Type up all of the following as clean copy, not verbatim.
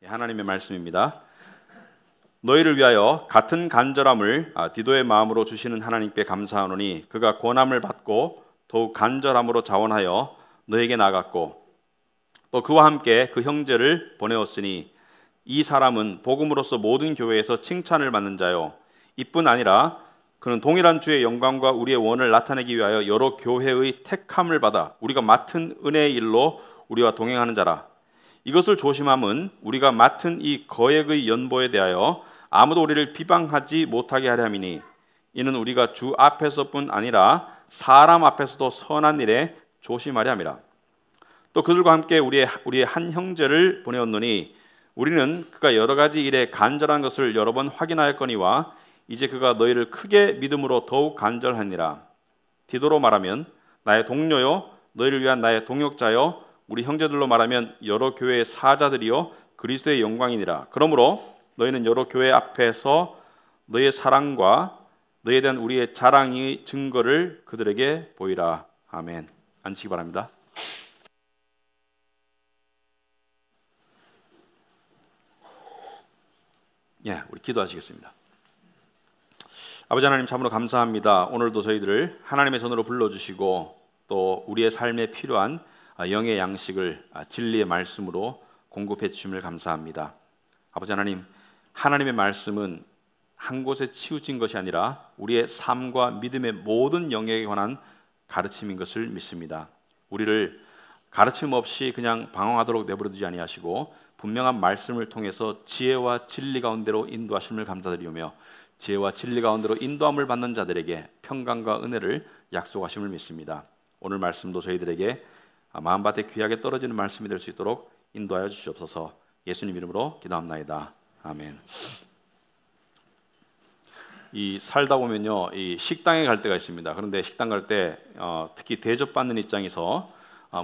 하나님의 말씀입니다. 너희를 위하여 같은 간절함을 디도의 마음으로 주시는 하나님께 감사하노니 그가 권함을 받고 더욱 간절함으로 자원하여 너에게 나갔고 또 그와 함께 그 형제를 보내었으니 이 사람은 복음으로서 모든 교회에서 칭찬을 받는 자요 이뿐 아니라 그는 동일한 주의 영광과 우리의 원을 나타내기 위하여 여러 교회의 택함을 받아 우리가 맡은 은혜의 일로 우리와 동행하는 자라. 이것을 조심함은 우리가 맡은 이 거액의 연보에 대하여 아무도 우리를 비방하지 못하게 하려 함이니 이는 우리가 주 앞에서뿐 아니라 사람 앞에서도 선한 일에 조심하려 함이라. 또 그들과 함께 우리의 한 형제를 보내었노니 우리는 그가 여러 가지 일에 간절한 것을 여러 번 확인하였거니와 이제 그가 너희를 크게 믿음으로 더욱 간절하니라. 디도로 말하면 나의 동료요 너희를 위한 나의 동역자요 우리 형제들로 말하면 여러 교회의 사자들이요 그리스도의 영광이니라. 그러므로 너희는 여러 교회 앞에서 너희의 사랑과 너희에 대한 우리의 자랑의 증거를 그들에게 보이라. 아멘. 앉히기 바랍니다. 우리 기도하시겠습니다. 아버지 하나님 참으로 감사합니다. 오늘도 저희들을 하나님의 손으로 불러주시고 또 우리의 삶에 필요한 영의 양식을 진리의 말씀으로 공급해 주심을 감사합니다. 아버지 하나님, 하나님의 말씀은 한 곳에 치우친 것이 아니라 우리의 삶과 믿음의 모든 영역에 관한 가르침인 것을 믿습니다. 우리를 가르침 없이 그냥 방황하도록 내버려두지 아니하시고 분명한 말씀을 통해서 지혜와 진리 가운데로 인도하심을 감사드리며 지혜와 진리 가운데로 인도함을 받는 자들에게 평강과 은혜를 약속하심을 믿습니다. 오늘 말씀도 저희들에게 마음밭에 귀하게 떨어지는 말씀이 될 수 있도록 인도하여 주시옵소서. 예수님 이름으로 기도합나이다. 아멘. 이 살다 보면요, 이 식당에 갈 때가 있습니다. 그런데 식당 갈 때 특히 대접받는 입장에서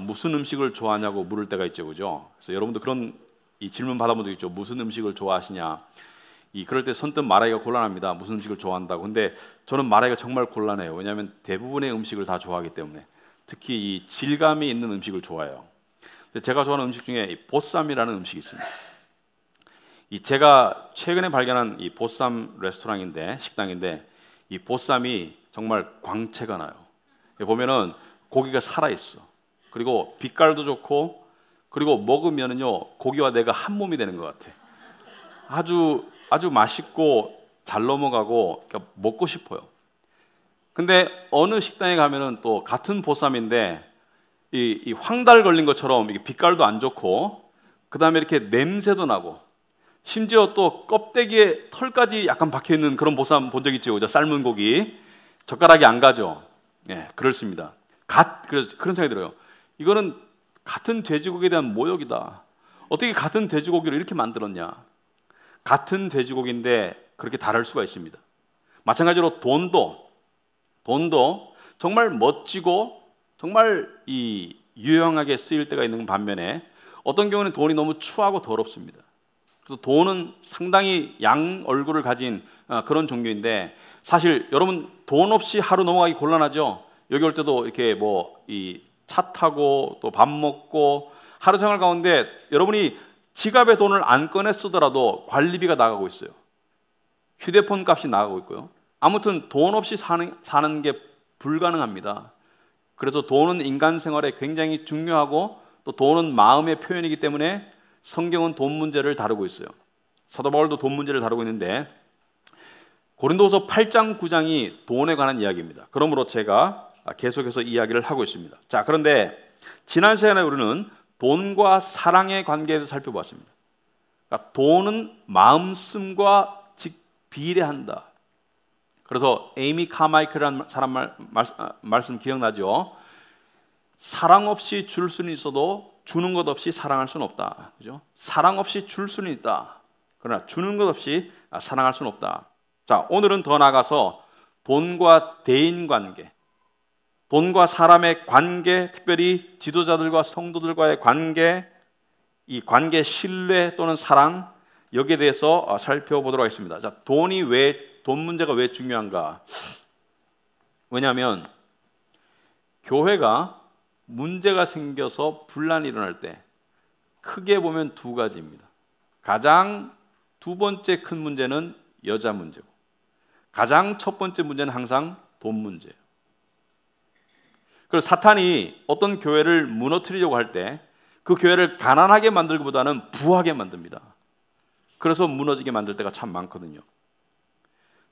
무슨 음식을 좋아하냐고 물을 때가 있죠, 그죠? 그래서 여러분도 그런 이 질문 받아본 적 있죠. 무슨 음식을 좋아하시냐? 그럴 때 선뜻 말하기가 곤란합니다. 무슨 음식을 좋아한다고. 근데 저는 말하기가 정말 곤란해요. 왜냐하면 대부분의 음식을 다 좋아하기 때문에. 특히 이 질감이 있는 음식을 좋아해요. 제가 좋아하는 음식 중에 보쌈이라는 음식이 있습니다. 제가 최근에 발견한 이 보쌈 레스토랑인데, 식당인데 이 보쌈이 정말 광채가 나요. 보면은 고기가 살아있어. 그리고 빛깔도 좋고, 그리고 먹으면은요 고기와 내가 한 몸이 되는 것 같아. 아주 맛있고 잘 넘어가고 그러니까 먹고 싶어요. 근데 어느 식당에 가면은 또 같은 보쌈인데 이 황달 걸린 것처럼 이게 빛깔도 안 좋고 그 다음에 이렇게 냄새도 나고 심지어 또 껍데기에 털까지 약간 박혀 있는 그런 보쌈 본 적 있죠? 삶은 고기 젓가락이 안 가죠. 그렇습니다. 그런 생각이 들어요. 이거는 같은 돼지고기에 대한 모욕이다. 어떻게 같은 돼지고기를 이렇게 만들었냐? 같은 돼지고기인데 그렇게 다를 수가 있습니다. 마찬가지로 돈도 정말 멋지고 정말 유용하게 쓰일 때가 있는 반면에 어떤 경우는 돈이 너무 추하고 더럽습니다. 그래서 돈은 상당히 양 얼굴을 가진 그런 종류인데 사실 여러분 돈 없이 하루 넘어가기 곤란하죠. 여기 올 때도 이렇게 차 타고 또 밥 먹고 하루 생활 가운데 여러분이 지갑에 돈을 안 꺼내 쓰더라도 관리비가 나가고 있어요. 휴대폰 값이 나가고 있고요. 아무튼 돈 없이 사는 게 불가능합니다. 그래서 돈은 인간 생활에 굉장히 중요하고 또 돈은 마음의 표현이기 때문에 성경은 돈 문제를 다루고 있어요. 사도 바울도 돈 문제를 다루고 있는데 고린도후서 8장 9장이 돈에 관한 이야기입니다. 그러므로 제가 계속해서 이야기를 하고 있습니다. 자, 그런데 지난 시간에 우리는 돈과 사랑의 관계에 대해서 살펴보았습니다. 그러니까 돈은 마음씀과 비례한다. 그래서 에이미 카마이클이라는 사람 말씀 기억나죠? 사랑 없이 줄 수는 있어도 주는 것 없이 사랑할 수는 없다. 그죠? 사랑 없이 줄 수는 있다. 그러나 주는 것 없이 사랑할 수는 없다. 자, 오늘은 더 나아가서 돈과 대인 관계, 돈과 사람의 관계, 특별히 지도자들과 성도들과의 관계, 이 관계 신뢰 또는 사랑, 여기에 대해서 살펴보도록 하겠습니다. 자, 돈 문제가 왜 중요한가? 왜냐하면 교회가 문제가 생겨서 분란이 일어날 때 크게 보면 두 가지입니다. 가장 두 번째 큰 문제는 여자 문제고 가장 첫 번째 문제는 항상 돈 문제예요. 그래서 사탄이 어떤 교회를 무너뜨리려고 할 때 그 교회를 가난하게 만들기보다는 부하게 만듭니다. 그래서 무너지게 만들 때가 참 많거든요.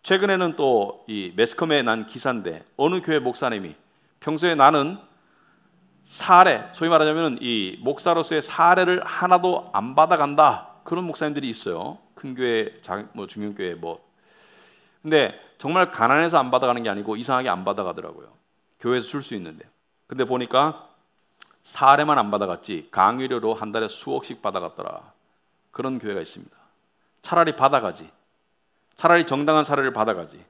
최근에는 또 이 매스컴에 난 기사인데 어느 교회 목사님이 평소에 나는 사례, 소위 말하자면 이 목사로서의 사례를 하나도 안 받아간다, 그런 목사님들이 있어요. 큰 교회, 중형 교회 뭐. 근데 정말 가난해서 안 받아가는 게 아니고 이상하게 안 받아가더라고요. 교회에서 줄 수 있는데. 근데 보니까 사례만 안 받아갔지 강의료로 한 달에 수억씩 받아갔더라. 그런 교회가 있습니다. 차라리 받아가지. 차라리 정당한 사례를 받아가지.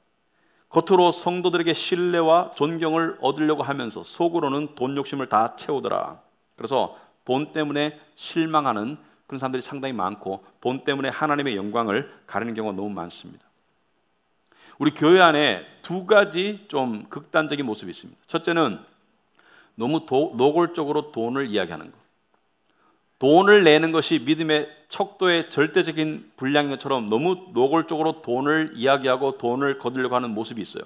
겉으로 성도들에게 신뢰와 존경을 얻으려고 하면서 속으로는 돈 욕심을 다 채우더라. 그래서 돈 때문에 실망하는 그런 사람들이 상당히 많고 돈 때문에 하나님의 영광을 가리는 경우가 너무 많습니다. 우리 교회 안에 두 가지 좀 극단적인 모습이 있습니다. 첫째는 너무 노골적으로 돈을 이야기하는 것. 돈을 내는 것이 믿음의 척도의 절대적인 분량인 것처럼 너무 노골적으로 돈을 이야기하고 돈을 거두려고 하는 모습이 있어요.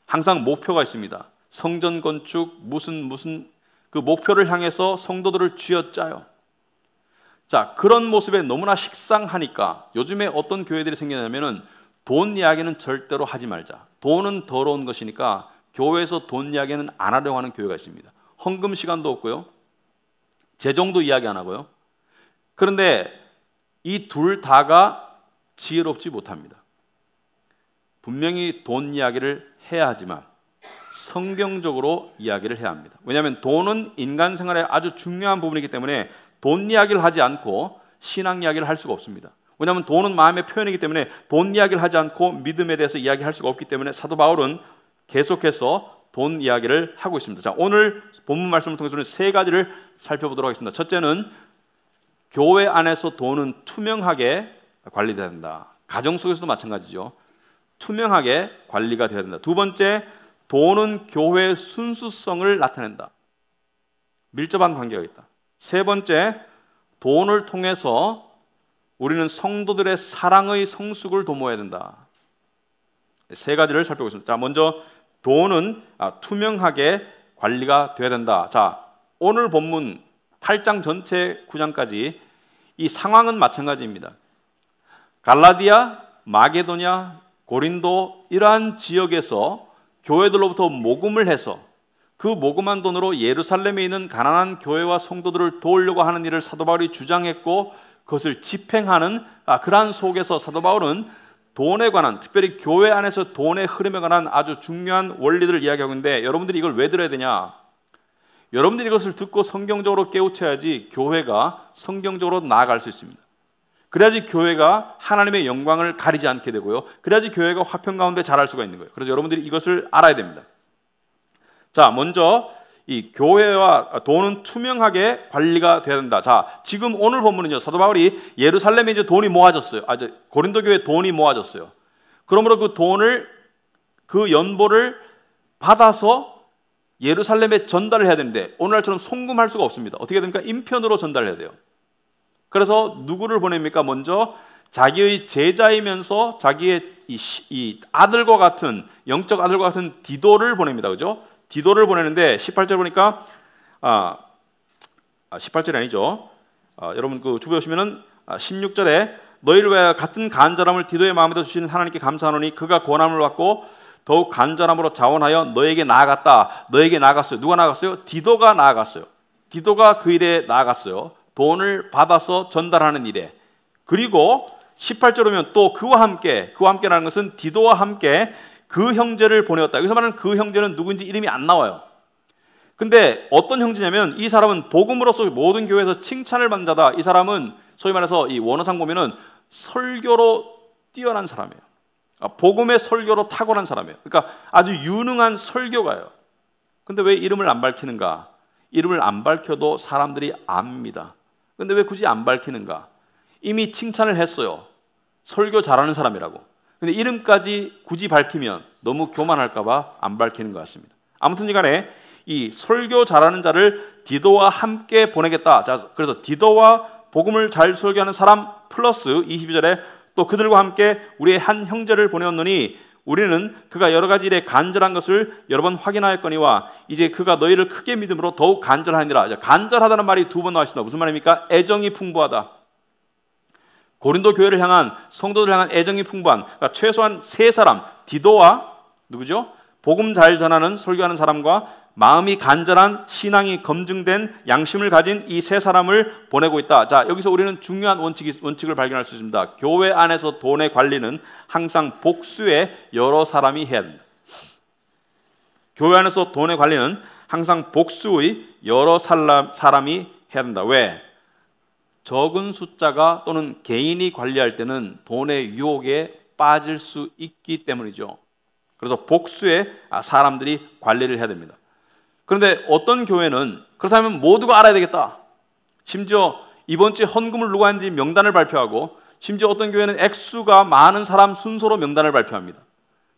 항상 목표가 있습니다. 성전 건축 무슨 그 목표를 향해서 성도들을 쥐어짜요. 자, 그런 모습에 너무나 식상하니까 요즘에 어떤 교회들이 생기냐면은 돈 이야기는 절대로 하지 말자. 돈은 더러운 것이니까 교회에서 돈 이야기는 안 하려고 하는 교회가 있습니다. 헌금 시간도 없고요. 재정도 이야기 안 하고요. 그런데 이 둘 다가 지혜롭지 못합니다. 분명히 돈 이야기를 해야 하지만 성경적으로 이야기를 해야 합니다. 왜냐하면 돈은 인간 생활의 아주 중요한 부분이기 때문에 돈 이야기를 하지 않고 신앙 이야기를 할 수가 없습니다. 왜냐하면 돈은 마음의 표현이기 때문에 돈 이야기를 하지 않고 믿음에 대해서 이야기할 수가 없기 때문에 사도 바울은 계속해서 돈 이야기를 하고 있습니다. 자, 오늘 본문 말씀을 통해서는 세 가지를 살펴보도록 하겠습니다. 첫째는 교회 안에서 돈은 투명하게 관리돼야 된다. 가정 속에서도 마찬가지죠. 투명하게 관리가 돼야 된다. 두 번째, 돈은 교회의 순수성을 나타낸다. 밀접한 관계가 있다. 세 번째, 돈을 통해서 우리는 성도들의 사랑의 성숙을 도모해야 된다. 세 가지를 살펴보겠습니다. 자, 먼저 돈은 투명하게 관리가 돼야 된다. 자, 오늘 본문 8장 전체 9장까지 이 상황은 마찬가지입니다. 갈라디아, 마게도냐, 고린도 이러한 지역에서 교회들로부터 모금을 해서 그 모금한 돈으로 예루살렘에 있는 가난한 교회와 성도들을 도우려고 하는 일을 사도 바울이 주장했고 그것을 집행하는 그러한 속에서 사도 바울은 돈에 관한, 특별히 교회 안에서 돈의 흐름에 관한 아주 중요한 원리들을 이야기하고 있는데 여러분들이 이걸 왜 들어야 되냐? 여러분들이 이것을 듣고 성경적으로 깨우쳐야지 교회가 성경적으로 나아갈 수 있습니다. 그래야지 교회가 하나님의 영광을 가리지 않게 되고요. 그래야지 교회가 화평 가운데 자랄 수가 있는 거예요. 그래서 여러분들이 이것을 알아야 됩니다. 자, 먼저 이 교회와 돈은 투명하게 관리가 돼야 된다. 자, 지금 오늘 본문은요, 사도 바울이 예루살렘에 이제 돈이 모아졌어요. 고린도 교회에 돈이 모아졌어요. 그러므로 그 돈을, 그 연보를 받아서 예루살렘에 전달을 해야 되는데 오늘날처럼 송금할 수가 없습니다. 어떻게 됩니까? 인편으로 전달해야 돼요. 그래서 누구를 보냅니까? 먼저 자기의 제자이면서 자기의 이 아들과 같은, 영적 아들과 같은 디도를 보냅니다. 그죠? 디도를 보내는데 18절 보니까 18절이 아니죠. 여러분 그 주부에 오시면은 16절에 너희를 위하여 같은 간절함을 디도의 마음에도 주시는 하나님께 감사하노니 그가 권함을 받고 더욱 간절함으로 자원하여 너에게 나아갔다. 너에게 나아갔어요. 누가 나아갔어요? 디도가 나아갔어요. 디도가 그 일에 나아갔어요. 돈을 받아서 전달하는 일에. 그리고 18절 오면 또 그와 함께라는 것은 디도와 함께 그 형제를 보내었다. 여기서 말하는 그 형제는 누구인지 이름이 안 나와요. 근데 어떤 형제냐면 이 사람은 복음으로서 모든 교회에서 칭찬을 받는 자다. 이 사람은 소위 말해서 이 원어상 보면은 설교로 뛰어난 사람이에요. 복음의 설교로 탁월한 사람이에요. 그러니까 아주 유능한 설교가예요. 근데 왜 이름을 안 밝히는가? 이름을 안 밝혀도 사람들이 압니다. 근데 왜 굳이 안 밝히는가? 이미 칭찬을 했어요. 설교 잘하는 사람이라고. 근데 이름까지 굳이 밝히면 너무 교만할까 봐 안 밝히는 것 같습니다. 아무튼 간에 이 설교 잘하는 자를 디도와 함께 보내겠다. 자, 그래서 디도와 복음을 잘 설교하는 사람 플러스 22절에 또 그들과 함께 우리의 한 형제를 보내었노니 우리는 그가 여러 가지 일에 간절한 것을 여러 번 확인하였거니와 이제 그가 너희를 크게 믿음으로 더욱 간절하니라. 간절하다는 말이 두 번 나와 있습니다. 무슨 말입니까? 애정이 풍부하다. 고린도 교회를 향한, 성도들 향한 애정이 풍부한, 그러니까 최소한 세 사람, 디도와 누구죠? 복음 잘 전하는, 설교하는 사람과 마음이 간절한, 신앙이 검증된 양심을 가진 이 세 사람을 보내고 있다. 자, 여기서 우리는 중요한 원칙을 발견할 수 있습니다. 교회 안에서 돈의 관리는 항상 복수의 여러 사람이 해야 됩니다. 교회 안에서 돈의 관리는 항상 복수의 여러 사람이 해야 된다. 왜? 적은 숫자가 또는 개인이 관리할 때는 돈의 유혹에 빠질 수 있기 때문이죠. 그래서 복수의 사람들이 관리를 해야 됩니다. 그런데 어떤 교회는 그렇다면 모두가 알아야 되겠다. 심지어 이번 주에 헌금을 누가 했는지 명단을 발표하고, 심지어 어떤 교회는 액수가 많은 사람 순서로 명단을 발표합니다.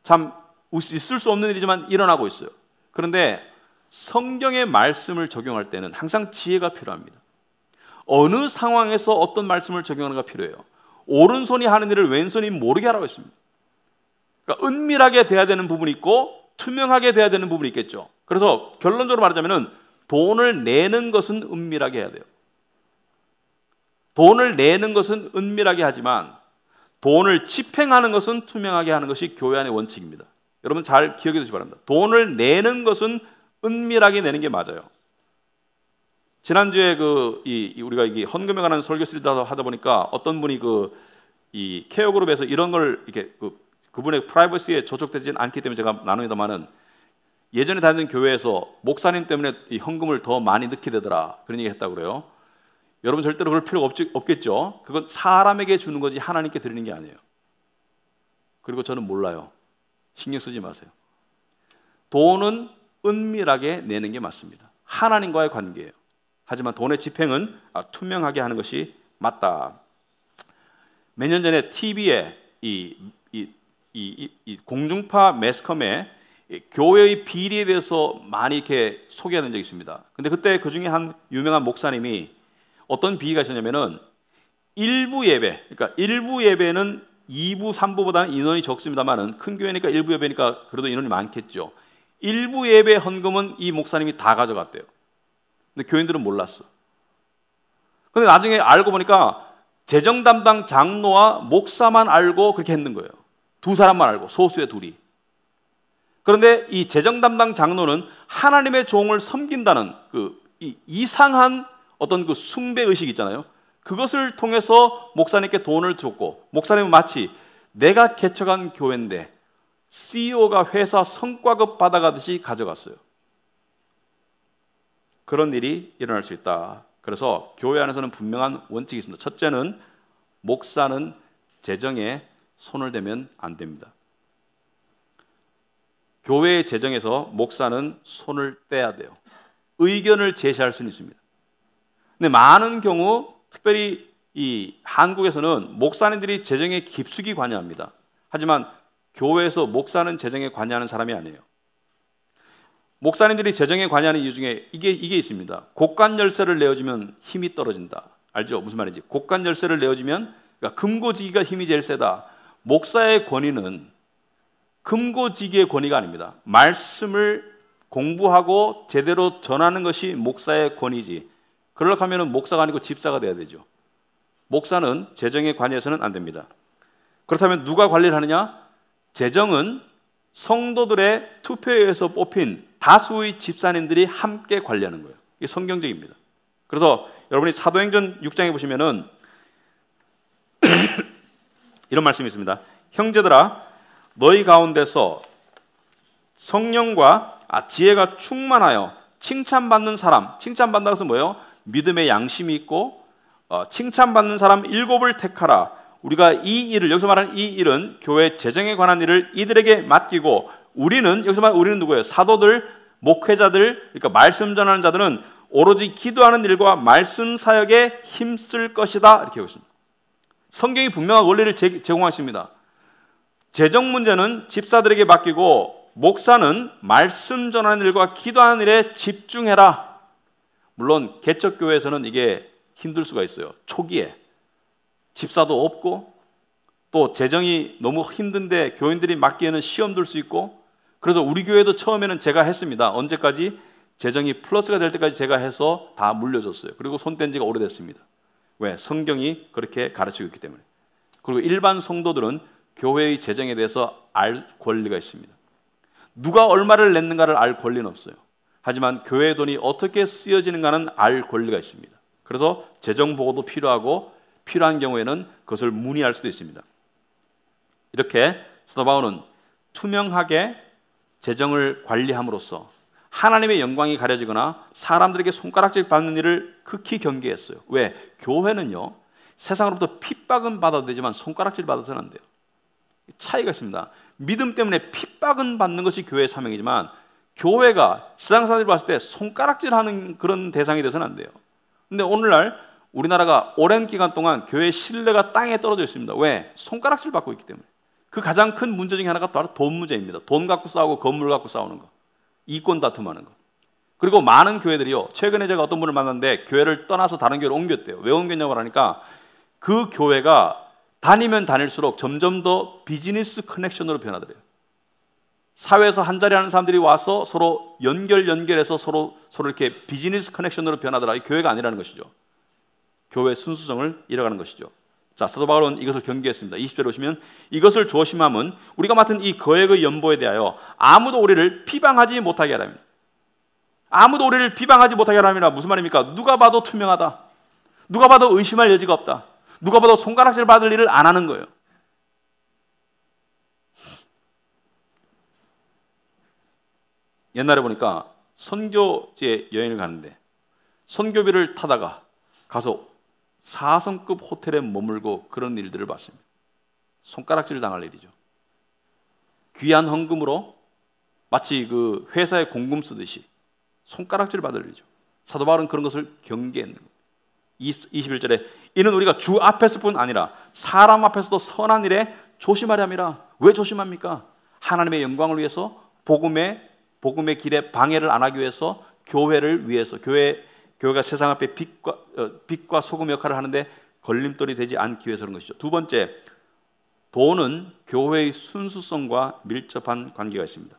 참 있을 수 없는 일이지만 일어나고 있어요. 그런데 성경의 말씀을 적용할 때는 항상 지혜가 필요합니다. 어느 상황에서 어떤 말씀을 적용하는가 필요해요. 오른손이 하는 일을 왼손이 모르게 하라고 했습니다. 그러니까 은밀하게 돼야 되는 부분이 있고 투명하게 돼야 되는 부분이 있겠죠. 그래서 결론적으로 말하자면 돈을 내는 것은 은밀하게 해야 돼요. 돈을 내는 것은 은밀하게 하지만 돈을 집행하는 것은 투명하게 하는 것이 교회 안의 원칙입니다. 여러분 잘 기억해 두시기 바랍니다. 돈을 내는 것은 은밀하게 내는 게 맞아요. 지난주에 우리가 이 헌금에 관한 설교 시리즈 하다 보니까 어떤 분이 이 케어 그룹에서 이런 걸 이렇게 그분의 프라이버시에 저촉되지 않기 때문에 제가 나눕니다만은, 예전에 다니던 교회에서 목사님 때문에 이 헌금을 더 많이 넣게 되더라, 그런 얘기 했다고 그래요. 여러분 절대로 그럴 필요가 없겠죠. 그건 사람에게 주는 거지 하나님께 드리는 게 아니에요. 그리고 저는 몰라요. 신경 쓰지 마세요. 돈은 은밀하게 내는 게 맞습니다. 하나님과의 관계예요. 하지만 돈의 집행은 투명하게 하는 것이 맞다. 몇 년 전에 TV에 이 공중파 매스컴에 교회의 비리에 대해서 많이 이렇게 소개하는 적이 있습니다. 근데 그때 그 중에 한 유명한 목사님이 어떤 비유가 있었냐면은 일부 예배, 그러니까 일부 예배는 2부, 3부보다는 인원이 적습니다만은 큰 교회니까 일부 예배니까 그래도 인원이 많겠죠. 일부 예배 헌금은 이 목사님이 다 가져갔대요. 근데 교인들은 몰랐어. 근데 나중에 알고 보니까 재정 담당 장로와 목사만 알고 그렇게 했는 거예요. 두 사람만 알고, 소수의 둘이. 그런데 이 재정 담당 장로는 하나님의 종을 섬긴다는 이 이상한 어떤 그 숭배 의식 있잖아요. 그것을 통해서 목사님께 돈을 줬고, 목사님은 마치 내가 개척한 교회인데 CEO가 회사 성과급 받아가듯이 가져갔어요. 그런 일이 일어날 수 있다. 그래서 교회 안에서는 분명한 원칙이 있습니다. 첫째는 목사는 재정에 손을 대면 안 됩니다. 교회의 재정에서 목사는 손을 떼야 돼요. 의견을 제시할 수는 있습니다. 근데 많은 경우, 특별히 이 한국에서는 목사님들이 재정에 깊숙이 관여합니다. 하지만 교회에서 목사는 재정에 관여하는 사람이 아니에요. 목사님들이 재정에 관여하는 이유 중에 이게 있습니다. 곡간 열쇠를 내어주면 힘이 떨어진다. 알죠? 무슨 말인지. 곡간 열쇠를 내어주면, 그러니까 금고지기가 힘이 제일 세다. 목사의 권위는 금고지기의 권위가 아닙니다. 말씀을 공부하고 제대로 전하는 것이 목사의 권위지. 그러려고 하면 목사가 아니고 집사가 돼야 되죠. 목사는 재정에 관여해서는 안 됩니다. 그렇다면 누가 관리를 하느냐? 재정은 성도들의 투표에 의해서 뽑힌 다수의 집사님들이 함께 관리하는 거예요. 이게 성경적입니다. 그래서 여러분이 사도행전 6장에 보시면은 이런 말씀이 있습니다. 형제들아, 너희 가운데서 성령과 지혜가 충만하여 칭찬받는 사람, 칭찬받는다는 것은 뭐예요? 믿음의 양심이 있고 칭찬받는 사람 7을 택하라. 우리가 이 일을, 여기서 말하는 이 일은 교회 재정에 관한 일을 이들에게 맡기고, 우리는, 여기서 말하는 우리는 누구예요? 사도들, 목회자들, 그러니까 말씀 전하는 자들은 오로지 기도하는 일과 말씀 사역에 힘쓸 것이다. 이렇게 하고 있습니다. 성경이 분명한 원리를 제공하십니다. 재정 문제는 집사들에게 맡기고 목사는 말씀 전하는 일과 기도하는 일에 집중해라. 물론 개척교회에서는 이게 힘들 수가 있어요. 초기에 집사도 없고 또 재정이 너무 힘든데 교인들이 맡기에는 시험 들 수 있고, 그래서 우리 교회도 처음에는 제가 했습니다. 언제까지? 재정이 플러스가 될 때까지 제가 해서 다 물려줬어요. 그리고 손뗀 지가 오래됐습니다. 왜? 성경이 그렇게 가르치고 있기 때문에. 그리고 일반 성도들은 교회의 재정에 대해서 알 권리가 있습니다. 누가 얼마를 냈는가를 알 권리는 없어요. 하지만 교회의 돈이 어떻게 쓰여지는가는 알 권리가 있습니다. 그래서 재정 보고도 필요하고 필요한 경우에는 그것을 문의할 수도 있습니다. 이렇게 사도 바울은 투명하게 재정을 관리함으로써 하나님의 영광이 가려지거나 사람들에게 손가락질 받는 일을 극히 경계했어요. 왜? 교회는요, 세상으로부터 핍박은 받아도 되지만 손가락질 받아서는 안 돼요. 차이가 있습니다. 믿음 때문에 핍박은 받는 것이 교회의 사명이지만 교회가 세상 사람들이 봤을 때 손가락질하는 그런 대상이 돼서는 안 돼요. 근데 오늘날 우리나라가 오랜 기간 동안 교회의 신뢰가 땅에 떨어져 있습니다. 왜? 손가락질 받고 있기 때문에. 그 가장 큰 문제 중에 하나가 바로 돈 문제입니다. 돈 갖고 싸우고 건물 갖고 싸우는 거, 이권 다툼하는 거. 그리고 많은 교회들이요, 최근에 제가 어떤 분을 만났는데 교회를 떠나서 다른 교회로 옮겼대요. 왜 옮겼냐고 하니까 그 교회가 다니면 다닐수록 점점 더 비즈니스 커넥션으로 변하더래요. 사회에서 한 자리 하는 사람들이 와서 서로 연결해서 서로 이렇게 비즈니스 커넥션으로 변하더라. 이 교회가 아니라는 것이죠. 교회의 순수성을 잃어가는 것이죠. 자, 사도 바울은 이것을 경계했습니다. 20절에 보시면 이것을 조심함은 우리가 맡은 이 거액의 연보에 대하여 아무도 우리를 비방하지 못하게 하랍니다. 아무도 우리를 비방하지 못하게 하랍니다. 무슨 말입니까? 누가 봐도 투명하다. 누가 봐도 의심할 여지가 없다. 누가 봐도 손가락질 받을 일을 안 하는 거예요. 옛날에 보니까 선교지에 여행을 가는데 선교비를 타다가 가서 4성급 호텔에 머물고 그런 일들을 봤습니다. 손가락질 당할 일이죠. 귀한 헌금으로 마치 그 회사에 공금 쓰듯이 손가락질 받을 일이죠. 사도 바울은 그런 것을 경계했는 거예요. 21절에 이는 우리가 주 앞에서뿐 아니라 사람 앞에서도 선한 일에 조심하려 함이라. 왜 조심합니까? 하나님의 영광을 위해서, 복음의 길에 방해를 안 하기 위해서, 교회를 위해서, 교회가 세상 앞에 빛과 소금 역할을 하는데 걸림돌이 되지 않기 위해서 그런 것이죠. 두 번째, 돈은 교회의 순수성과 밀접한 관계가 있습니다.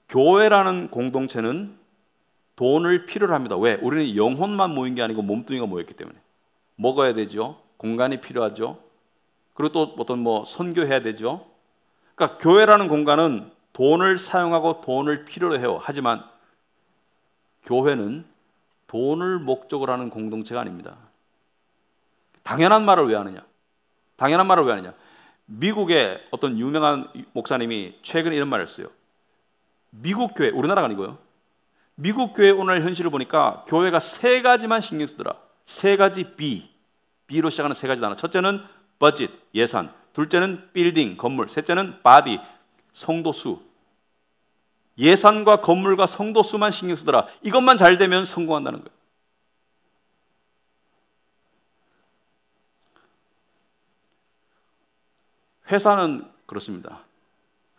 교회라는 공동체는 돈을 필요로 합니다. 왜? 우리는 영혼만 모인 게 아니고 몸뚱이가 모였기 때문에. 먹어야 되죠. 공간이 필요하죠. 그리고 또 어떤 선교해야 되죠. 그러니까 교회라는 공간은 돈을 사용하고 돈을 필요로 해요. 하지만 교회는 돈을 목적으로 하는 공동체가 아닙니다. 당연한 말을 왜 하느냐? 미국의 어떤 유명한 목사님이 최근에 이런 말을 했어요. 미국 교회, 우리나라가 아니고요. 미국 교회 오늘 현실을 보니까 교회가 세 가지만 신경 쓰더라. 세 가지 B로 시작하는 세 가지 단어. 첫째는 버짓, 예산. 둘째는 빌딩, 건물. 셋째는 바디, 성도 수. 예산과 건물과 성도 수만 신경 쓰더라. 이것만 잘 되면 성공한다는 거예요. 회사는 그렇습니다.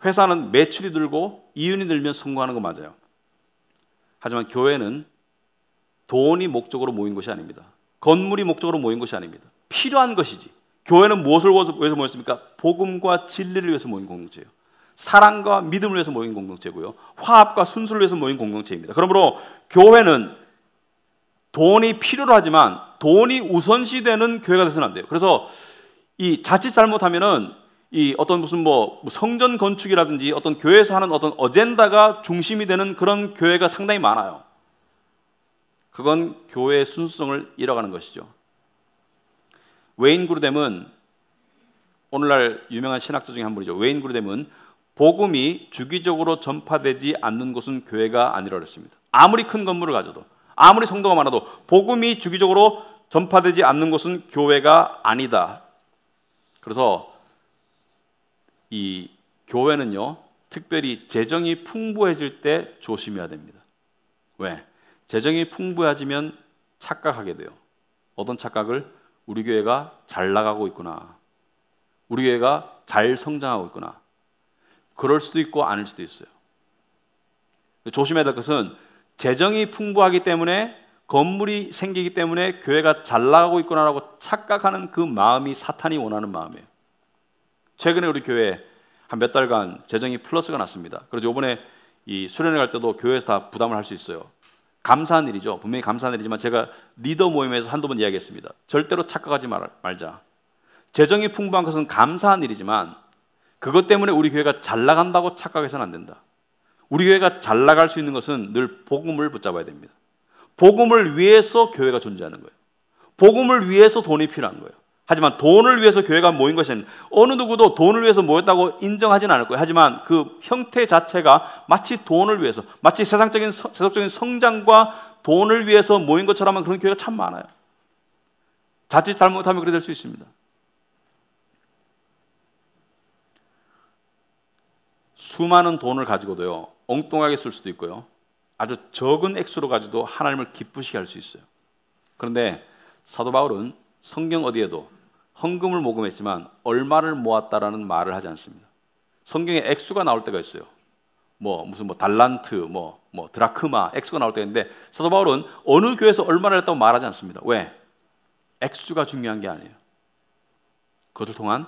회사는 매출이 늘고 이윤이 늘면 성공하는 거 맞아요. 하지만 교회는 돈이 목적으로 모인 것이 아닙니다. 건물이 목적으로 모인 것이 아닙니다. 필요한 것이지. 교회는 무엇을 위해서 모였습니까? 복음과 진리를 위해서 모인 공동체예요. 사랑과 믿음을 위해서 모인 공동체고요. 화합과 순수를 위해서 모인 공동체입니다. 그러므로 교회는 돈이 필요로 하지만 돈이 우선시되는 교회가 돼서는 안 돼요. 그래서 이 자칫 잘못하면은 이 어떤 무슨 성전 건축이라든지 어떤 교회에서 하는 어떤 어젠다가 중심이 되는 그런 교회가 상당히 많아요. 그건 교회의 순수성을 잃어가는 것이죠. 웨인 그루뎀은 오늘날 유명한 신학자 중에 한 분이죠. 웨인 그루뎀은 복음이 주기적으로 전파되지 않는 곳은 교회가 아니라고 했습니다. 아무리 큰 건물을 가져도, 아무리 성도가 많아도 복음이 주기적으로 전파되지 않는 곳은 교회가 아니다. 그래서 이 교회는요, 특별히 재정이 풍부해질 때 조심해야 됩니다. 왜? 재정이 풍부해지면 착각하게 돼요. 어떤 착각을? 우리 교회가 잘 나가고 있구나. 우리 교회가 잘 성장하고 있구나. 그럴 수도 있고 아닐 수도 있어요. 조심해야 될 것은 재정이 풍부하기 때문에 건물이 생기기 때문에 교회가 잘 나가고 있구나라고 착각하는 그 마음이 사탄이 원하는 마음이에요. 최근에 우리 교회 한 몇 달간 재정이 플러스가 났습니다. 그래서 이번에 이 수련회 갈 때도 교회에서 다 부담을 할 수 있어요. 감사한 일이죠. 분명히 감사한 일이지만 제가 리더 모임에서 한두 번 이야기했습니다. 절대로 착각하지 말자. 재정이 풍부한 것은 감사한 일이지만 그것 때문에 우리 교회가 잘 나간다고 착각해서는 안 된다. 우리 교회가 잘 나갈 수 있는 것은 늘 복음을 붙잡아야 됩니다. 복음을 위해서 교회가 존재하는 거예요. 복음을 위해서 돈이 필요한 거예요. 하지만 돈을 위해서 교회가 모인 것은 어느 누구도 돈을 위해서 모였다고 인정하지는 않을 거예요. 하지만 그 형태 자체가 마치 돈을 위해서, 마치 세상적인 성장과 돈을 위해서 모인 것처럼 하면 그런 교회가 참 많아요. 자칫 잘못하면 그렇게 될 수 있습니다. 수많은 돈을 가지고도요, 엉뚱하게 쓸 수도 있고요, 아주 적은 액수로 가지고도 하나님을 기쁘시게 할 수 있어요. 그런데 사도 바울은 성경 어디에도 헌금을 모금했지만 얼마를 모았다라는 말을 하지 않습니다. 성경에 액수가 나올 때가 있어요. 무슨 달란트, 드라크마, 액수가 나올 때가 있는데 사도 바울은 어느 교회에서 얼마를 했다고 말하지 않습니다. 왜? 액수가 중요한 게 아니에요. 그것을 통한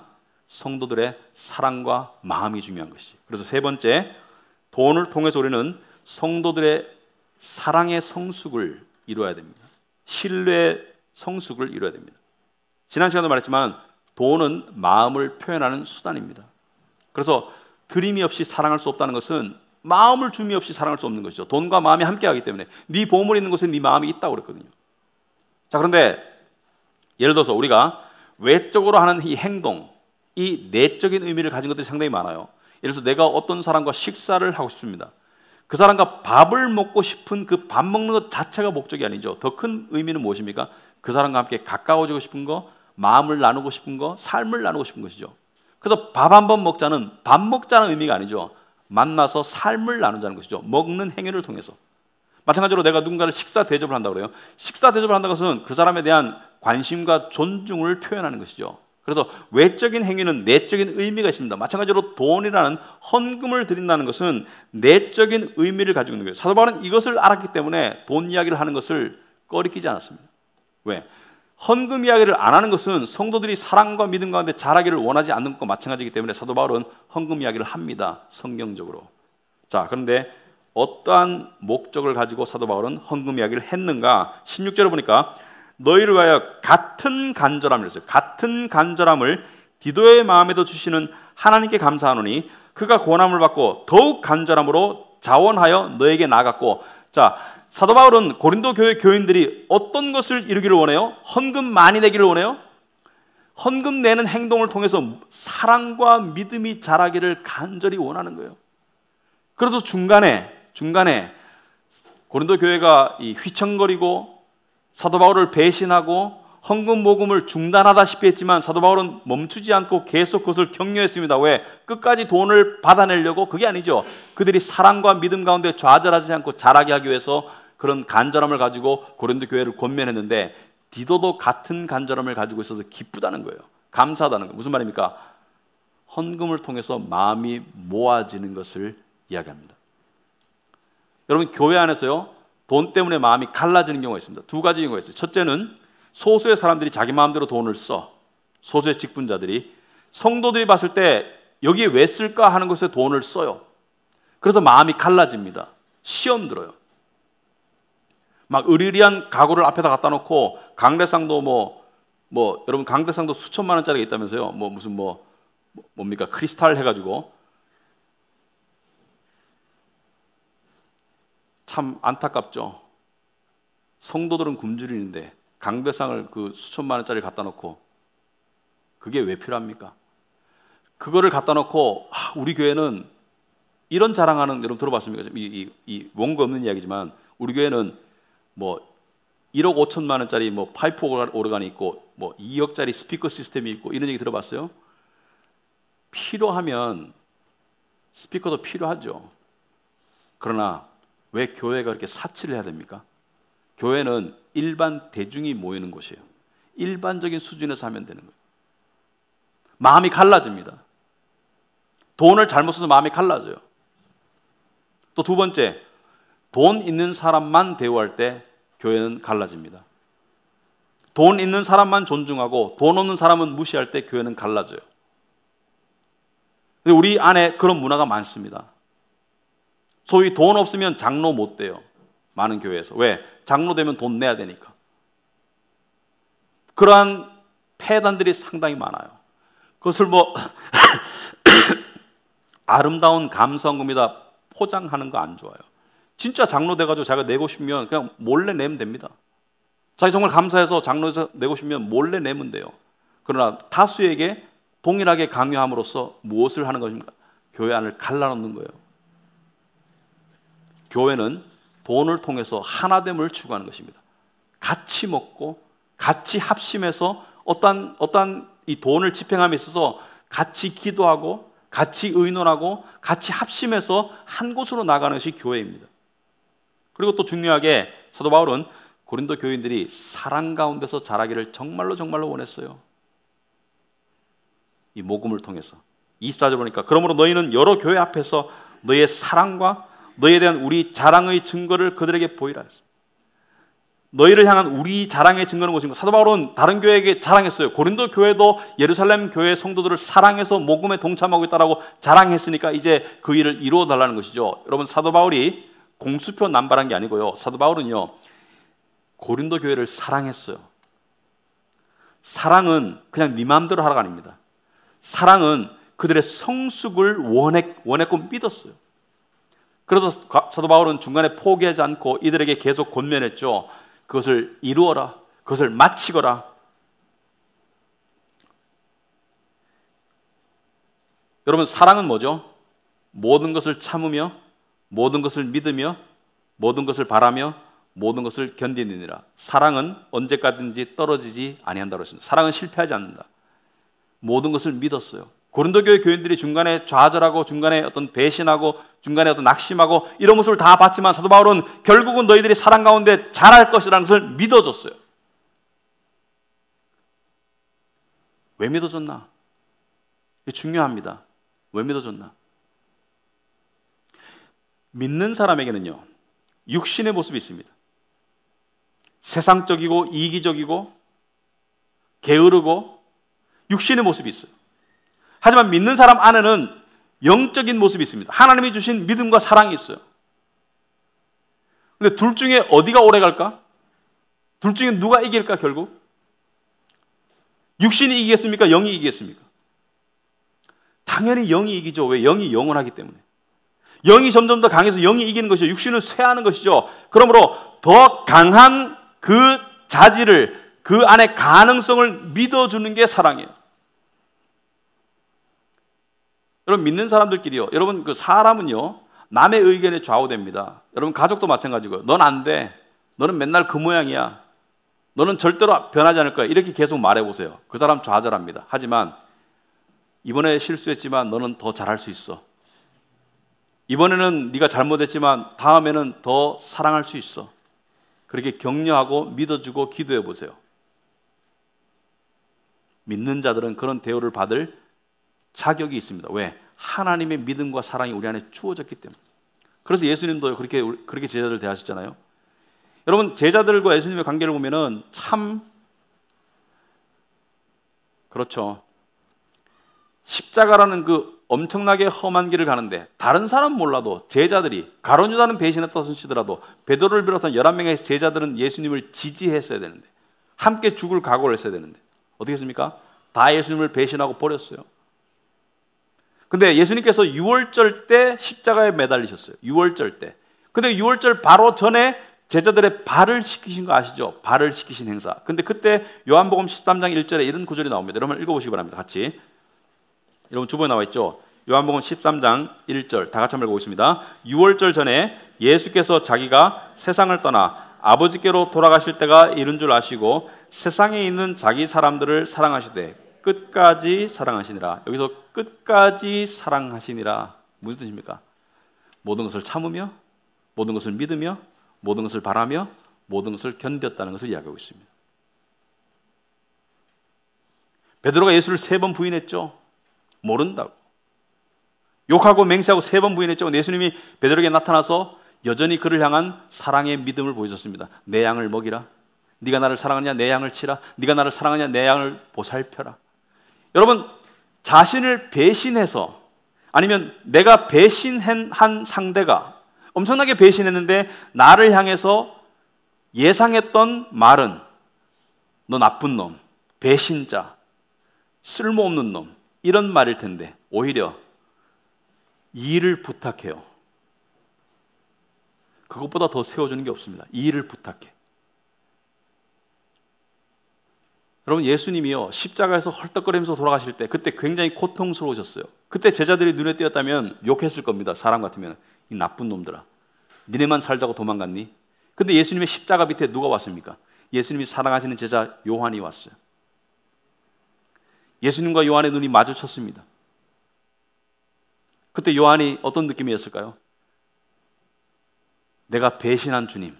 성도들의 사랑과 마음이 중요한 것이지. 그래서 세 번째, 돈을 통해서 우리는 성도들의 사랑의 성숙을 이루어야 됩니다. 신뢰의 성숙을 이루어야 됩니다. 지난 시간도 말했지만 돈은 마음을 표현하는 수단입니다. 그래서 드림이 없이 사랑할 수 없다는 것은 마음을 줌이 없이 사랑할 수 없는 것이죠. 돈과 마음이 함께하기 때문에 네 보물이 있는 곳에 네 마음이 있다고 그랬거든요. 자, 그런데 예를 들어서 우리가 외적으로 하는 이 행동, 이 내적인 의미를 가진 것들이 상당히 많아요. 예를 들어서 내가 어떤 사람과 식사를 하고 싶습니다. 그 사람과 밥을 먹고 싶은 그 밥 먹는 것 자체가 목적이 아니죠. 더 큰 의미는 무엇입니까? 그 사람과 함께 가까워지고 싶은 거, 마음을 나누고 싶은 거, 삶을 나누고 싶은 것이죠. 그래서 밥 한 번 먹자는 밥 먹자는 의미가 아니죠. 만나서 삶을 나누자는 것이죠. 먹는 행위를 통해서. 마찬가지로 내가 누군가를 식사 대접을 한다고 그래요. 식사 대접을 한다는 것은 그 사람에 대한 관심과 존중을 표현하는 것이죠. 그래서 외적인 행위는 내적인 의미가 있습니다. 마찬가지로 돈이라는 헌금을 드린다는 것은 내적인 의미를 가지고 있는 거예요. 사도 바울은 이것을 알았기 때문에 돈 이야기를 하는 것을 꺼리끼지 않았습니다. 왜? 헌금 이야기를 안 하는 것은 성도들이 사랑과 믿음 가운데 자라기를 원하지 않는 것과 마찬가지이기 때문에 사도 바울은 헌금 이야기를 합니다. 성경적으로. 자, 그런데 어떠한 목적을 가지고 사도 바울은 헌금 이야기를 했는가? 16절을 보니까 너희를 위하여 같은 간절함을 했어요. 같은 간절함을 디도의 마음에도 주시는 하나님께 감사하노니 그가 고난을 받고 더욱 간절함으로 자원하여 너에게 나아갔고. 자, 사도 바울은 고린도 교회 교인들이 어떤 것을 이루기를 원해요? 헌금 많이 내기를 원해요? 헌금 내는 행동을 통해서 사랑과 믿음이 자라기를 간절히 원하는 거예요. 그래서 중간에 고린도 교회가 휘청거리고 사도 바울을 배신하고 헌금 모금을 중단하다시피 했지만 사도 바울은 멈추지 않고 계속 그것을 격려했습니다. 왜? 끝까지 돈을 받아내려고? 그게 아니죠. 그들이 사랑과 믿음 가운데 좌절하지 않고 자라게 하기 위해서 그런 간절함을 가지고 고린도 교회를 권면했는데 디도도 같은 간절함을 가지고 있어서 기쁘다는 거예요. 감사하다는 거예요. 무슨 말입니까? 헌금을 통해서 마음이 모아지는 것을 이야기합니다. 여러분, 교회 안에서요, 돈 때문에 마음이 갈라지는 경우가 있습니다. 두 가지 경우가 있어요. 첫째는 소수의 사람들이 자기 마음대로 돈을 써. 소수의 직분자들이. 성도들이 봤을 때 여기에 왜 쓸까 하는 것에 돈을 써요. 그래서 마음이 갈라집니다. 시험 들어요. 막 의리리한 가구를 앞에다 갖다 놓고 강대상도 여러분 강대상도 수천만 원짜리가 있다면서요. 뭡니까? 크리스탈 해가지고. 참 안타깝죠. 성도들은 굶주리는데 강대상을 그 수천만 원짜리 갖다 놓고 그게 왜 필요합니까? 그거를 갖다 놓고 우리 교회는 이런 자랑하는, 여러분 들어봤습니까? 이 원고 없는 이야기지만 우리 교회는 1억 5천만 원짜리 파이프 오르간이 있고 2억짜리 스피커 시스템이 있고 이런 얘기 들어봤어요? 필요하면 스피커도 필요하죠. 그러나 왜 교회가 그렇게 사치를 해야 됩니까? 교회는 일반 대중이 모이는 곳이에요. 일반적인 수준에서 하면 되는 거예요. 마음이 갈라집니다. 돈을 잘못 써서 마음이 갈라져요. 또 두 번째, 돈 있는 사람만 대우할 때 교회는 갈라집니다. 돈 있는 사람만 존중하고 돈 없는 사람은 무시할 때 교회는 갈라져요. 근데 우리 안에 그런 문화가 많습니다. 소위 돈 없으면 장로 못 돼요. 많은 교회에서. 왜? 장로 되면 돈 내야 되니까. 그러한 폐단들이 상당히 많아요. 그것을 아름다운 감성금이다 포장하는 거 안 좋아요. 진짜 장로 돼가지고 자기가 내고 싶으면 그냥 몰래 내면 됩니다. 자기 정말 감사해서 장로에서 내고 싶으면 몰래 내면 돼요. 그러나 다수에게 동일하게 강요함으로써 무엇을 하는 것입니까? 교회 안을 갈라놓는 거예요. 교회는 돈을 통해서 하나됨을 추구하는 것입니다. 같이 먹고 같이 합심해서 어떠한 이 돈을 집행함에 있어서 같이 기도하고 같이 의논하고 같이 합심해서 한 곳으로 나가는 것이 교회입니다. 그리고 또 중요하게 사도 바울은 고린도 교인들이 사랑 가운데서 자라기를 정말로 원했어요. 이 복음을 통해서 24절 보니까 그러므로 너희는 여러 교회 앞에서 너희의 사랑과 너희에 대한 우리 자랑의 증거를 그들에게 보이라 했어요. 너희를 향한 우리 자랑의 증거는 무엇인가? 사도 바울은 다른 교회에게 자랑했어요. 고린도 교회도 예루살렘 교회 성도들을 사랑해서 복음에 동참하고 있다라고 자랑했으니까 이제 그 일을 이루어 달라는 것이죠. 여러분, 사도 바울이 공수표 남발한 게 아니고요. 사도 바울은요, 고린도 교회를 사랑했어요. 사랑은 그냥 네 마음대로 하라가 아닙니다. 사랑은 그들의 성숙을 원했고 믿었어요. 그래서 사도 바울은 중간에 포기하지 않고 이들에게 계속 권면했죠. 그것을 이루어라. 그것을 마치거라. 여러분, 사랑은 뭐죠? 모든 것을 참으며 모든 것을 믿으며 모든 것을 바라며 모든 것을 견디느니라. 사랑은 언제까지든지 떨어지지 아니한다고 했습니다. 사랑은 실패하지 않는다. 모든 것을 믿었어요. 고린도 교회 교인들이 중간에 좌절하고 중간에 어떤 배신하고 중간에 어떤 낙심하고 이런 모습을 다 봤지만 사도 바울은 결국은 너희들이 사랑 가운데 잘할 것이라는 것을 믿어줬어요. 왜 믿어줬나? 이게 중요합니다. 왜 믿어줬나? 믿는 사람에게는요, 육신의 모습이 있습니다. 세상적이고 이기적이고 게으르고 육신의 모습이 있어요. 하지만 믿는 사람 안에는 영적인 모습이 있습니다. 하나님이 주신 믿음과 사랑이 있어요. 근데 둘 중에 어디가 오래 갈까? 둘 중에 누가 이길까 결국? 육신이 이기겠습니까? 영이 이기겠습니까? 당연히 영이 이기죠. 왜? 영이 영원하기 때문에. 영이 점점 더 강해서 영이 이기는 것이죠. 육신을 쇠하는 것이죠. 그러므로 더 강한 그 자질을, 그 안에 가능성을 믿어주는 게 사랑이에요. 여러분, 믿는 사람들끼리요, 여러분, 그 사람은요 남의 의견에 좌우됩니다. 여러분, 가족도 마찬가지고요. 넌 안 돼. 너는 맨날 그 모양이야. 너는 절대로 변하지 않을 거야. 이렇게 계속 말해보세요. 그 사람 좌절합니다. 하지만 이번에 실수했지만 너는 더 잘할 수 있어. 이번에는 네가 잘못했지만 다음에는 더 사랑할 수 있어. 그렇게 격려하고 믿어주고 기도해 보세요. 믿는 자들은 그런 대우를 받을 자격이 있습니다. 왜? 하나님의 믿음과 사랑이 우리 안에 주어졌기 때문에. 그래서 예수님도 그렇게 제자들 대하셨잖아요. 여러분, 제자들과 예수님의 관계를 보면은 참 그렇죠. 십자가라는 그 엄청나게 험한 길을 가는데 다른 사람 몰라도 제자들이, 가룟 유다는 배신했다 손치더라도 베드로를 비롯한 11명의 제자들은 예수님을 지지했어야 되는데, 함께 죽을 각오를 했어야 되는데 어떻게 했습니까? 다 예수님을 배신하고 버렸어요. 근데 예수님께서 유월절 때 십자가에 매달리셨어요. 유월절 때. 근데 유월절 바로 전에 제자들의 발을 씻기신 거 아시죠? 발을 씻기신 행사. 근데 그때 요한복음 13장 1절에 이런 구절이 나옵니다. 여러분 읽어보시기 바랍니다. 같이. 여러분 주보에 나와 있죠? 요한복음 13장 1절 다 같이 한번 읽어보겠습니다. 유월절 전에 예수께서 자기가 세상을 떠나 아버지께로 돌아가실 때가 이른 줄 아시고 세상에 있는 자기 사람들을 사랑하시되 끝까지 사랑하시니라. 여기서 끝까지 사랑하시니라 무슨 뜻입니까? 모든 것을 참으며 모든 것을 믿으며 모든 것을 바라며 모든 것을 견뎠다는 것을 이야기하고 있습니다. 베드로가 예수를 3번 부인했죠. 모른다고. 욕하고 맹세하고 3번 부인했죠. 예수님이 베드로에게 나타나서 여전히 그를 향한 사랑의 믿음을 보여줬습니다. 내 양을 먹이라. 네가 나를 사랑하냐 내 양을 치라. 네가 나를 사랑하냐 내 양을 보살펴라. 여러분, 자신을 배신해서, 아니면 내가 배신한 상대가 엄청나게 배신했는데 나를 향해서 예상했던 말은 너 나쁜 놈, 배신자, 쓸모없는 놈, 이런 말일 텐데 오히려 일을 부탁해요. 그것보다 더 세워주는 게 없습니다. 일을 부탁해. 여러분, 예수님이요 십자가에서 헐떡거리면서 돌아가실 때 그때 굉장히 고통스러우셨어요. 그때 제자들이 눈에 띄었다면 욕했을 겁니다. 사람 같으면 이 나쁜 놈들아, 니네만 살자고 도망갔니? 근데 예수님의 십자가 밑에 누가 왔습니까? 예수님이 사랑하시는 제자 요한이 왔어요. 예수님과 요한의 눈이 마주쳤습니다. 그때 요한이 어떤 느낌이었을까요? 내가 배신한 주님,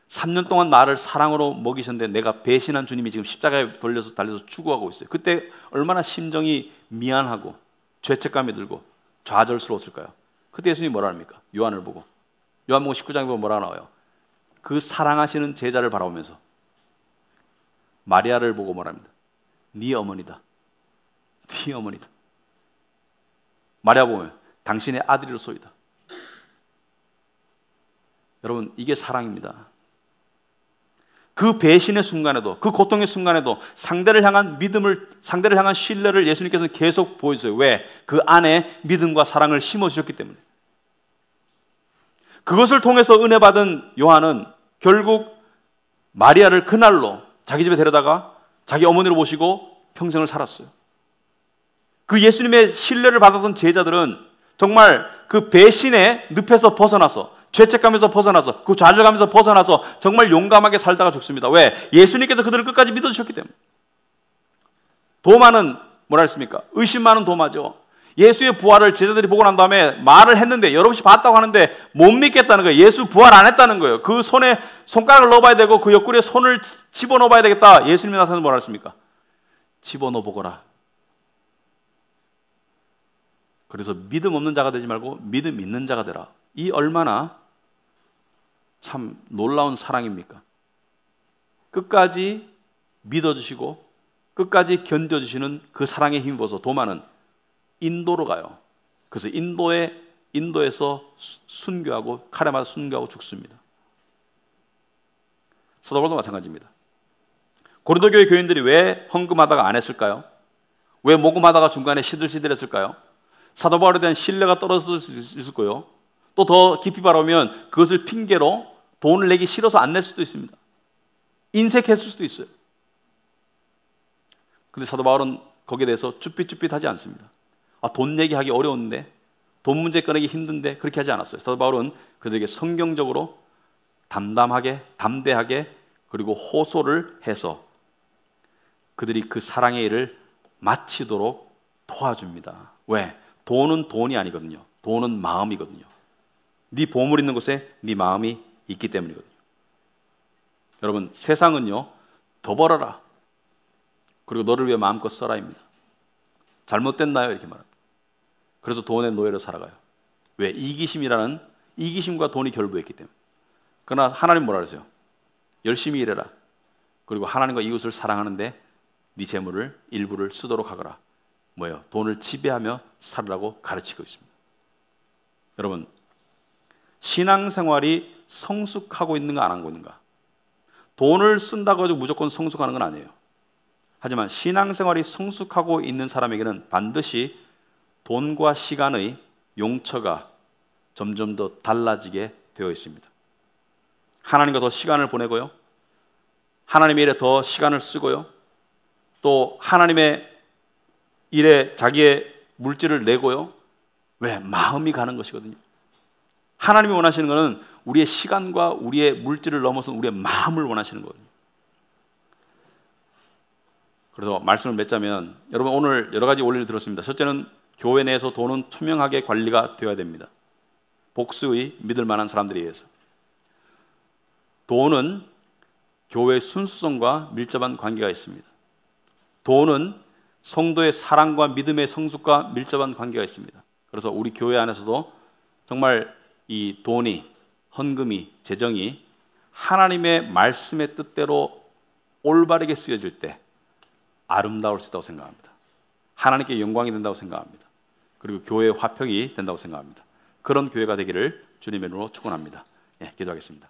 3년 동안 나를 사랑으로 먹이셨는데 내가 배신한 주님이 지금 십자가에 달려서 추구하고 있어요. 그때 얼마나 심정이 미안하고 죄책감이 들고 좌절스러웠을까요? 그때 예수님이 뭐라 합니까? 요한을 보고, 요한복음 19장에 보면 뭐라 나와요? 그 사랑하시는 제자를 바라보면서 마리아를 보고 뭐라 합니다? 네 어머니다. 네 어머니다. 마리아 보면 당신의 아들이로소이다. 여러분, 이게 사랑입니다. 그 배신의 순간에도, 그 고통의 순간에도 상대를 향한 믿음을, 상대를 향한 신뢰를 예수님께서는 계속 보여주세요. 왜? 그 안에 믿음과 사랑을 심어주셨기 때문에. 그것을 통해서 은혜 받은 요한은 결국 마리아를 그날로 자기 집에 데려다가 자기 어머니로 모시고 평생을 살았어요. 그 예수님의 신뢰를 받았던 제자들은 정말 그 배신의 늪에서 벗어나서, 죄책감에서 벗어나서, 그 좌절감에서 벗어나서 정말 용감하게 살다가 죽습니다. 왜? 예수님께서 그들을 끝까지 믿어주셨기 때문에. 도마는 뭐라 했습니까? 의심 많은 도마죠. 예수의 부활을 제자들이 보고 난 다음에 말을 했는데, 여러분이 봤다고 하는데 못 믿겠다는 거예요. 예수 부활 안 했다는 거예요. 그 손에 손가락을 넣어봐야 되고 그 옆구리에 손을 집어넣어봐야 되겠다. 예수님이 나타나서 뭐라 했습니까? 집어넣어 보거라. 그래서 믿음 없는 자가 되지 말고 믿음 있는 자가 되라. 이 얼마나 참 놀라운 사랑입니까? 끝까지 믿어주시고 끝까지 견뎌주시는 그 사랑에 힘입어서 도마는 인도로 가요. 그래서 인도에서 순교하고, 칼에 맞아 순교하고 죽습니다. 사도 바울도 마찬가지입니다. 고린도 교회 교인들이 왜 헌금하다가 안 했을까요? 왜 모금하다가 중간에 시들시들했을까요? 사도 바울에 대한 신뢰가 떨어질 수 있을 거요. 또 더 깊이 바라보면 그것을 핑계로 돈을 내기 싫어서 안 낼 수도 있습니다. 인색했을 수도 있어요. 근데 사도 바울은 거기에 대해서 쭈삣쭈삣하지 않습니다. 돈 얘기하기 어려운데, 돈 문제 꺼내기 힘든데, 그렇게 하지 않았어요. 사도 바울은 그들에게 성경적으로 담담하게, 담대하게, 그리고 호소를 해서 그들이 그 사랑의 일을 마치도록 도와줍니다. 왜? 돈은 돈이 아니거든요. 돈은 마음이거든요. 네 보물 있는 곳에 네 마음이 있기 때문이거든요. 여러분, 세상은요, 더 벌어라, 그리고 너를 위해 마음껏 써라입니다. 잘못됐나요? 이렇게 말합니다. 그래서 돈의 노예로 살아가요. 왜? 이기심과 돈이 결부했기 때문에. 그러나 하나님 뭐라 그러세요? 열심히 일해라. 그리고 하나님과 이웃을 사랑하는데 네 재물을 일부를 쓰도록 하거라. 뭐예요? 돈을 지배하며 살으라고 가르치고 있습니다. 여러분, 신앙생활이 성숙하고 있는가 안 하고 있는가? 돈을 쓴다고 해서 무조건 성숙하는 건 아니에요. 하지만 신앙생활이 성숙하고 있는 사람에게는 반드시 돈과 시간의 용처가 점점 더 달라지게 되어 있습니다. 하나님과 더 시간을 보내고요, 하나님의 일에 더 시간을 쓰고요, 또 하나님의 일에 자기의 물질을 내고요. 왜? 마음이 가는 것이거든요. 하나님이 원하시는 것은 우리의 시간과 우리의 물질을 넘어서 우리의 마음을 원하시는 거거든요. 그래서 말씀을 맺자면, 여러분 오늘 여러 가지 원리를 들었습니다. 첫째는 교회 내에서 돈은 투명하게 관리가 되어야 됩니다. 복수의 믿을 만한 사람들에 의해서. 돈은 교회의 순수성과 밀접한 관계가 있습니다. 돈은 성도의 사랑과 믿음의 성숙과 밀접한 관계가 있습니다. 그래서 우리 교회 안에서도 정말 이 돈이 헌금이, 재정이 하나님의 말씀의 뜻대로 올바르게 쓰여질 때 아름다울 수 있다고 생각합니다. 하나님께 영광이 된다고 생각합니다. 그리고 교회의 화평이 된다고 생각합니다. 그런 교회가 되기를 주님의 이름으로 축원합니다. 예, 기도하겠습니다.